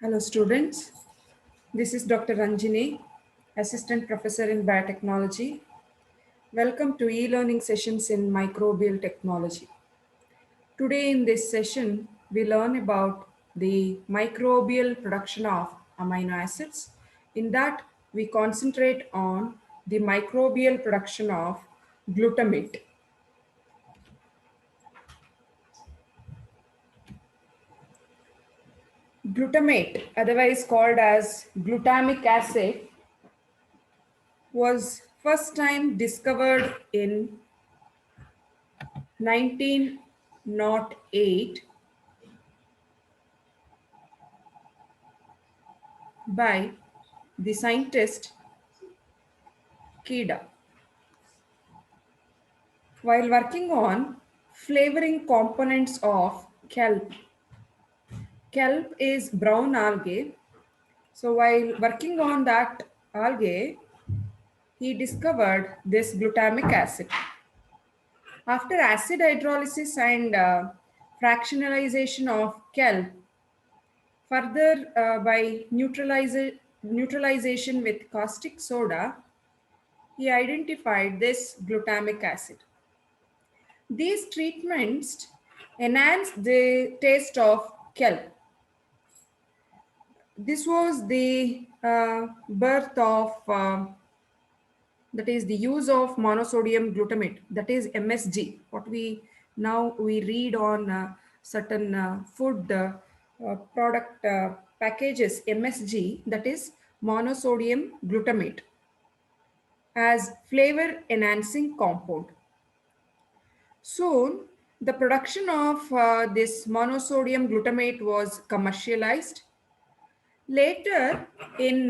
Hello students, this is Dr. Ranjini, Assistant Professor in Biotechnology. Welcome to e-learning sessions in microbial technology. Today in this session, we learn about the microbial production of amino acids. In that, we concentrate on the microbial production of glutamate. Glutamate, otherwise called as glutamic acid, was first time discovered in 1908 by the scientist Kida while working on flavoring components of kelp. Kelp is brown algae. So while working on that algae, he discovered this glutamic acid. After acid hydrolysis and fractionalization of kelp, further by neutralization with caustic soda, he identified this glutamic acid. These treatments enhance the taste of kelp. This was the birth of, that is the use of monosodium glutamate, that is MSG, what we read on certain food product packages, MSG, that is monosodium glutamate, as flavor enhancing compound. Soon, the production of this monosodium glutamate was commercialized. Later, in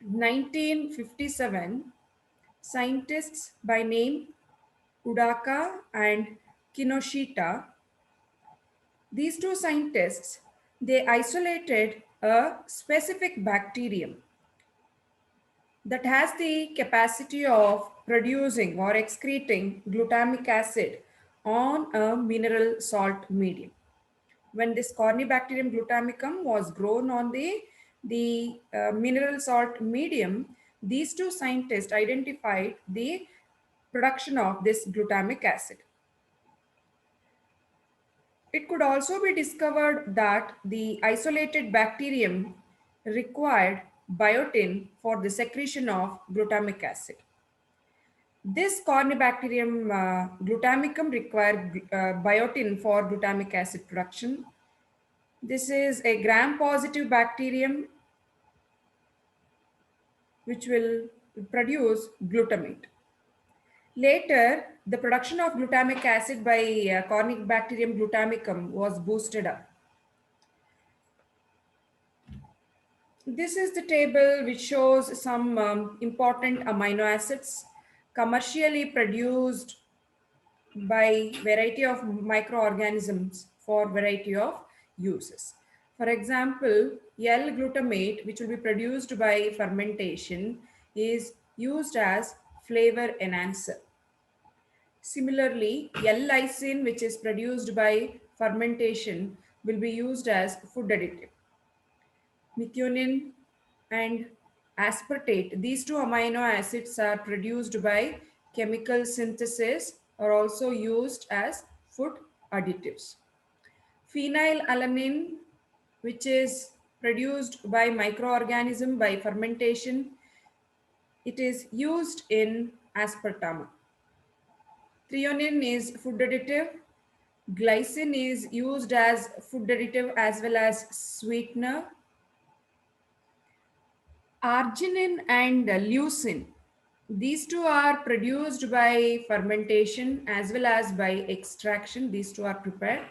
1957, scientists by name Udaka and Kinoshita, these two scientists, they isolated a specific bacterium that has the capacity of producing or excreting glutamic acid on a mineral salt medium. When this Corynebacterium glutamicum was grown on the mineral salt medium, these two scientists identified the production of this glutamic acid. It could also be discovered that the isolated bacterium required biotin for the secretion of glutamic acid. This Corynebacterium glutamicum required biotin for glutamic acid production. This is a gram-positive bacterium which will produce glutamate. Later, the production of glutamic acid by Corynebacterium glutamicum was boosted up. This is the table which shows some important amino acids commercially produced by variety of microorganisms for variety of uses. For example, L-glutamate, which will be produced by fermentation, is used as flavor enhancer. Similarly, L-lysine, which is produced by fermentation, will be used as food additive. Methionine and aspartate, these two amino acids are produced by chemical synthesis, are also used as food additives. Phenylalanine, which is produced by microorganism by fermentation, it is used in aspartame. Threonine is food additive. Glycine is used as food additive as well as sweetener. Arginine and leucine, these two are produced by fermentation as well as by extraction. These two are prepared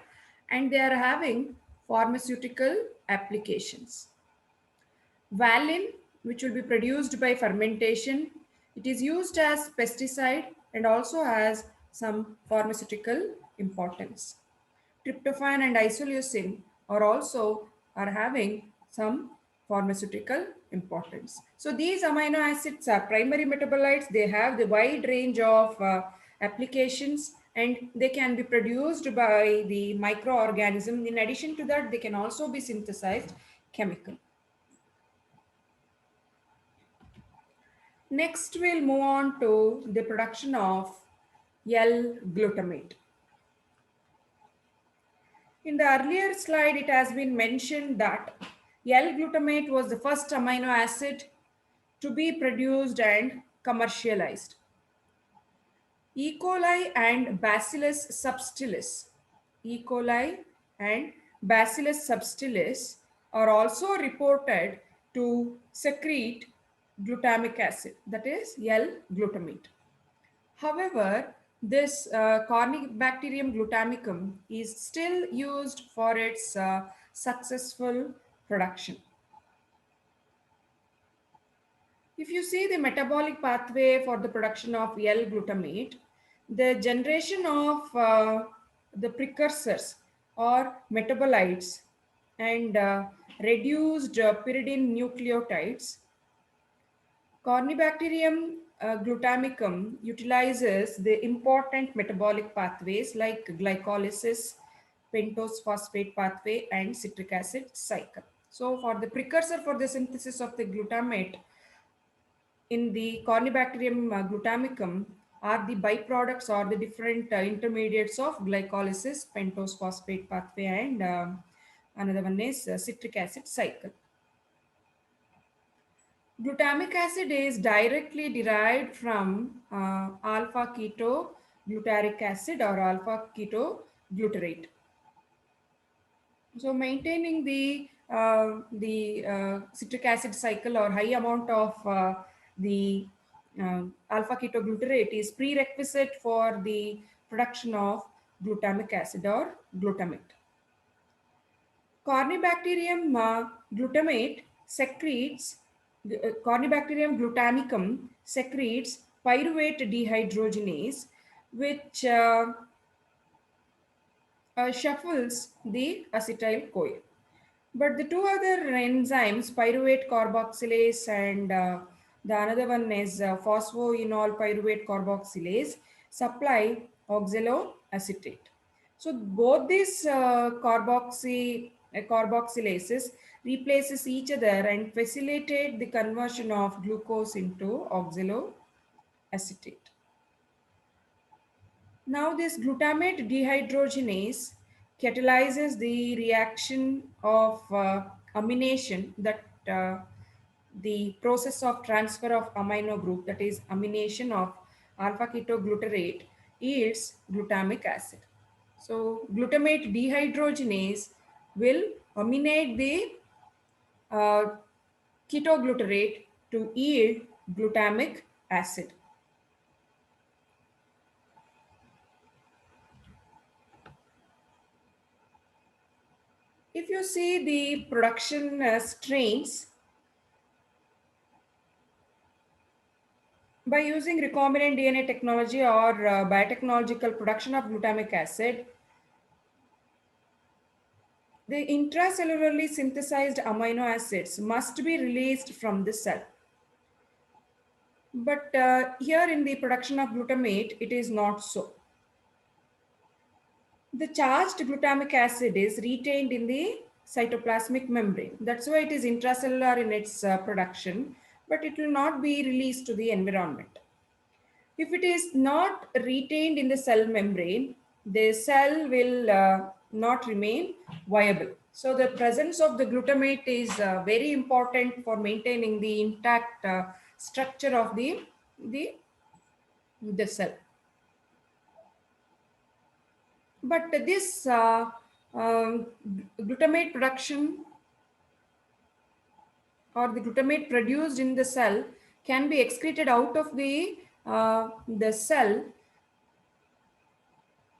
and they are having pharmaceutical applications. Valine, which will be produced by fermentation, it is used as pesticide and also has some pharmaceutical importance. Tryptophan and isoleucine are having some pharmaceutical importance. So these amino acids are primary metabolites. They have the wide range of applications and they can be produced by the microorganism. In addition to that, they can also be synthesized chemical. Next, we'll move on to the production of L-glutamate. In the earlier slide, it has been mentioned that L-glutamate was the first amino acid to be produced and commercialized. E. coli and Bacillus subtilis. E. coli and Bacillus subtilis are also reported to secrete glutamic acid, that is L-glutamate. However, this Corynebacterium glutamicum is still used for its successful production. If you see the metabolic pathway for the production of L-glutamate, the generation of the precursors or metabolites and reduced pyridine nucleotides, Corynebacterium glutamicum utilizes the important metabolic pathways like glycolysis, pentose phosphate pathway, and citric acid cycle. So, for the precursor for the synthesis of the glutamate in the Corynebacterium glutamicum are the byproducts or the different intermediates of glycolysis, pentose phosphate pathway, and another one is citric acid cycle. Glutamic acid is directly derived from alpha keto glutaric acid or alpha keto glutarate. So maintaining the citric acid cycle or high amount of the alpha ketoglutarate is prerequisite for the production of glutamic acid or glutamate. Corynebacterium glutamate secretes Corynebacterium glutamicum secretes pyruvate dehydrogenase, which shuffles the acetyl CoA. But the two other enzymes, pyruvate carboxylase and the another one is phosphoenol pyruvate carboxylase, supply oxaloacetate. So both these carboxylases replaces each other and facilitate the conversion of glucose into oxaloacetate. Now this glutamate dehydrogenase catalyzes the reaction of amination, that the process of transfer of amino group, that is amination of alpha ketoglutarate, yields glutamic acid. So glutamate dehydrogenase will aminate the uh, ketoglutarate to yield glutamic acid. If you see the production strains, by using recombinant DNA technology or biotechnological production of glutamic acid, the intracellularly synthesized amino acids must be released from the cell. But here in the production of glutamate, it is not so. The charged glutamic acid is retained in the cytoplasmic membrane. That's why it is intracellular in its production, but it will not be released to the environment. If it is not retained in the cell membrane, the cell will not remain viable. So the presence of the glutamate is very important for maintaining the intact structure of the cell. But this glutamate production or the glutamate produced in the cell can be excreted out of the cell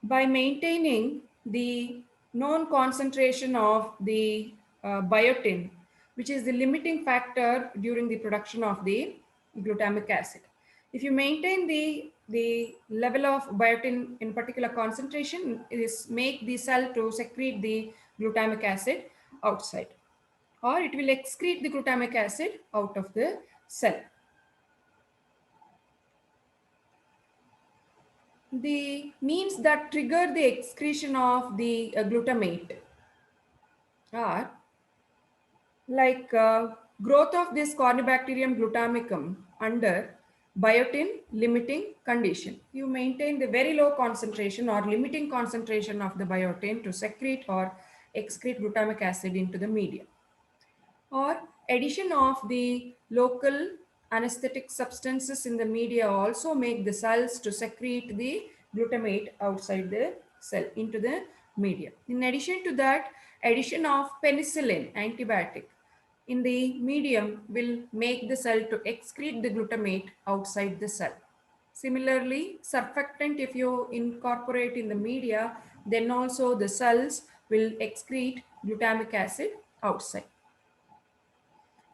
by maintaining the known concentration of the biotin, which is the limiting factor during the production of the glutamic acid. If you maintain the level of biotin in particular concentration, is make the cell to secrete the glutamic acid outside, or it will excrete the glutamic acid out of the cell. The means that trigger the excretion of the glutamate are like growth of this Corynebacterium glutamicum under biotin limiting condition. You maintain the very low concentration or limiting concentration of the biotin to secrete or excrete glutamic acid into the media, or addition of the local anesthetic substances in the media also make the cells to secrete the glutamate outside the cell into the media. In addition to that, addition of penicillin antibiotic in the medium will make the cell to excrete the glutamate outside the cell. Similarly, surfactant, if you incorporate in the media, then also the cells will excrete glutamic acid outside.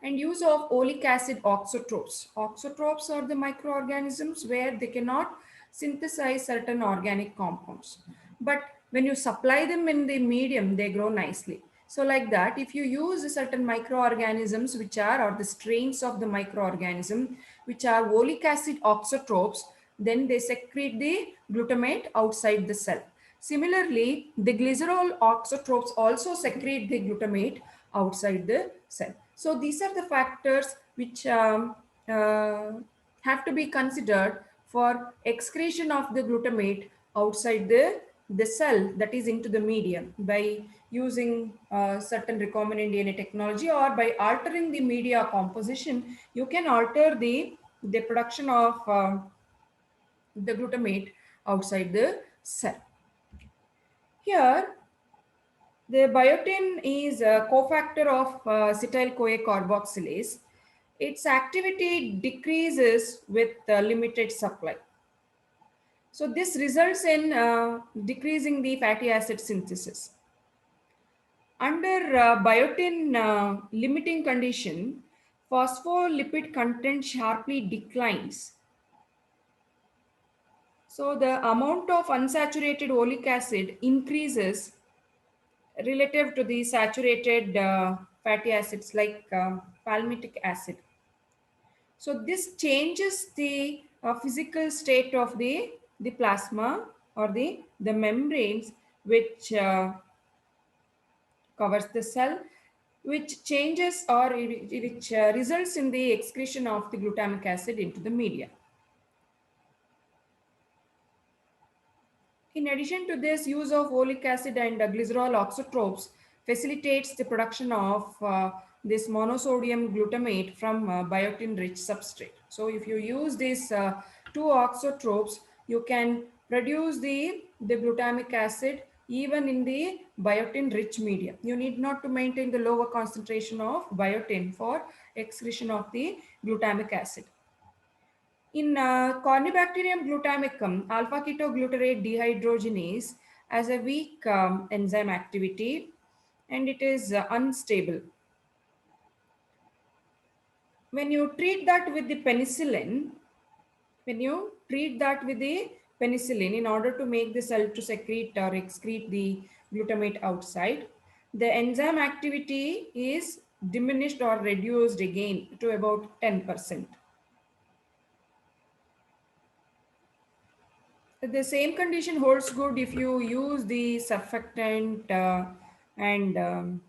And use of oleic acid auxotropes. Auxotropes are the microorganisms where they cannot synthesize certain organic compounds. But when you supply them in the medium, they grow nicely. So like that, if you use certain microorganisms which are, or the strains of the microorganism, which are oleic acid auxotropes, then they secrete the glutamate outside the cell. Similarly, the glycerol auxotropes also secrete the glutamate outside the cell. So these are the factors which uh, have to be considered for excretion of the glutamate outside the cell, that is into the medium, by using certain recombinant DNA technology, or by altering the media composition. You can alter the production of the glutamate outside the cell. Here, the biotin is a cofactor of acetyl-CoA carboxylase. Its activity decreases with limited supply. So this results in decreasing the fatty acid synthesis. Under biotin limiting condition, phospholipid content sharply declines. So the amount of unsaturated oleic acid increases relative to the saturated fatty acids like palmitic acid. So this changes the physical state of the plasma or the membranes which covers the cell, which changes or which results in the excretion of the glutamic acid into the media. In addition to this, use of oleic acid and glycerol auxotropes facilitates the production of this monosodium glutamate from biotin-rich substrate. So if you use these two auxotropes, you can produce the glutamic acid even in the biotin-rich media. You need not to maintain the lower concentration of biotin for excretion of the glutamic acid. In Corynebacterium glutamicum, alpha ketoglutarate dehydrogenase has a weak enzyme activity and it is unstable. When you treat that with the penicillin, in order to make the cell to secrete or excrete the glutamate outside, the enzyme activity is diminished or reduced again to about 10%. The same condition holds good if you use the surfactant and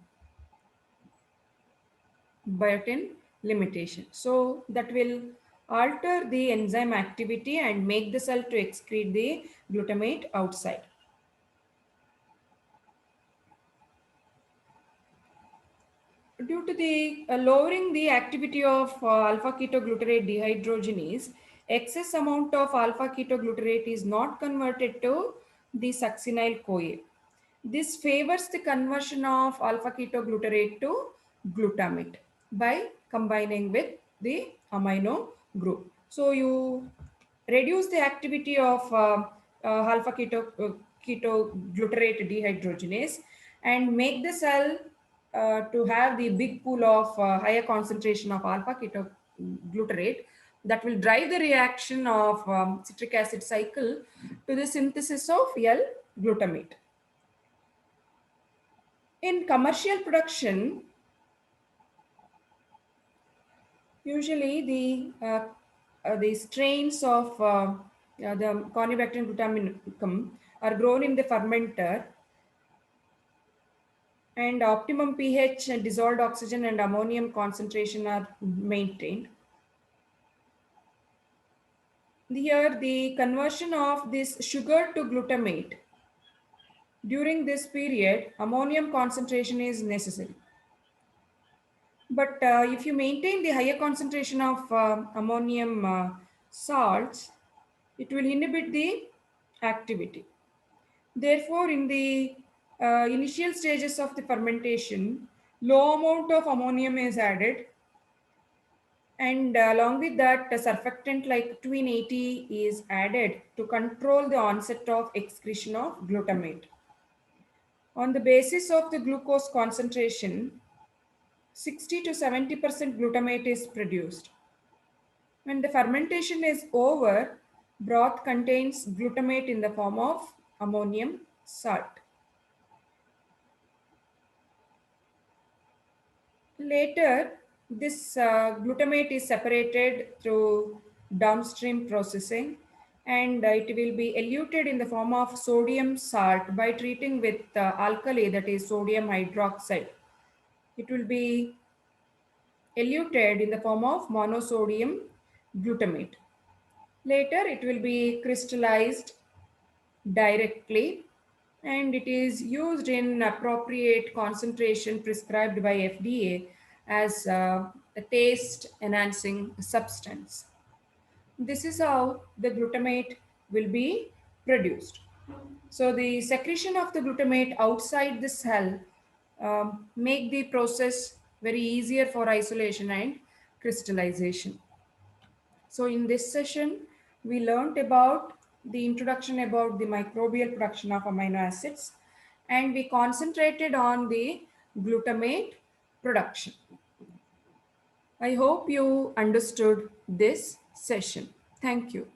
biotin limitation. So that will alter the enzyme activity and make the cell to excrete the glutamate outside. Due to the lowering the activity of alpha ketoglutarate dehydrogenase, excess amount of alpha ketoglutarate is not converted to the succinyl CoA. This favors the conversion of alpha ketoglutarate to glutamate by combining with the amino group. So you reduce the activity of alpha ketoglutarate dehydrogenase and make the cell to have the big pool of higher concentration of alpha ketoglutarate that will drive the reaction of citric acid cycle to the synthesis of L-glutamate. In commercial production, usually the strains of the Corynebacterium glutamicum are grown in the fermenter and optimum pH, dissolved oxygen and ammonium concentration are maintained. Here, the conversion of this sugar to glutamate. During this period, ammonium concentration is necessary. But if you maintain the higher concentration of ammonium salts, it will inhibit the activity. Therefore, in the initial stages of the fermentation, low amount of ammonium is added, and along with that, a surfactant like 2,80 is added to control the onset of excretion of glutamate. On the basis of the glucose concentration, 60 to 70% glutamate is produced. When the fermentation is over, broth contains glutamate in the form of ammonium salt. Later, this glutamate is separated through downstream processing, and it will be eluted in the form of sodium salt by treating with alkali, that is sodium hydroxide. It will be eluted in the form of monosodium glutamate. Later, it will be crystallized directly, and it is used in appropriate concentration prescribed by FDA as a taste enhancing substance. This is how the glutamate will be produced. So the secretion of the glutamate outside the cell make the process very easier for isolation and crystallization. So in this session, we learned about the introduction about the microbial production of amino acids, and we concentrated on the glutamate production. I hope you understood this session. Thank you.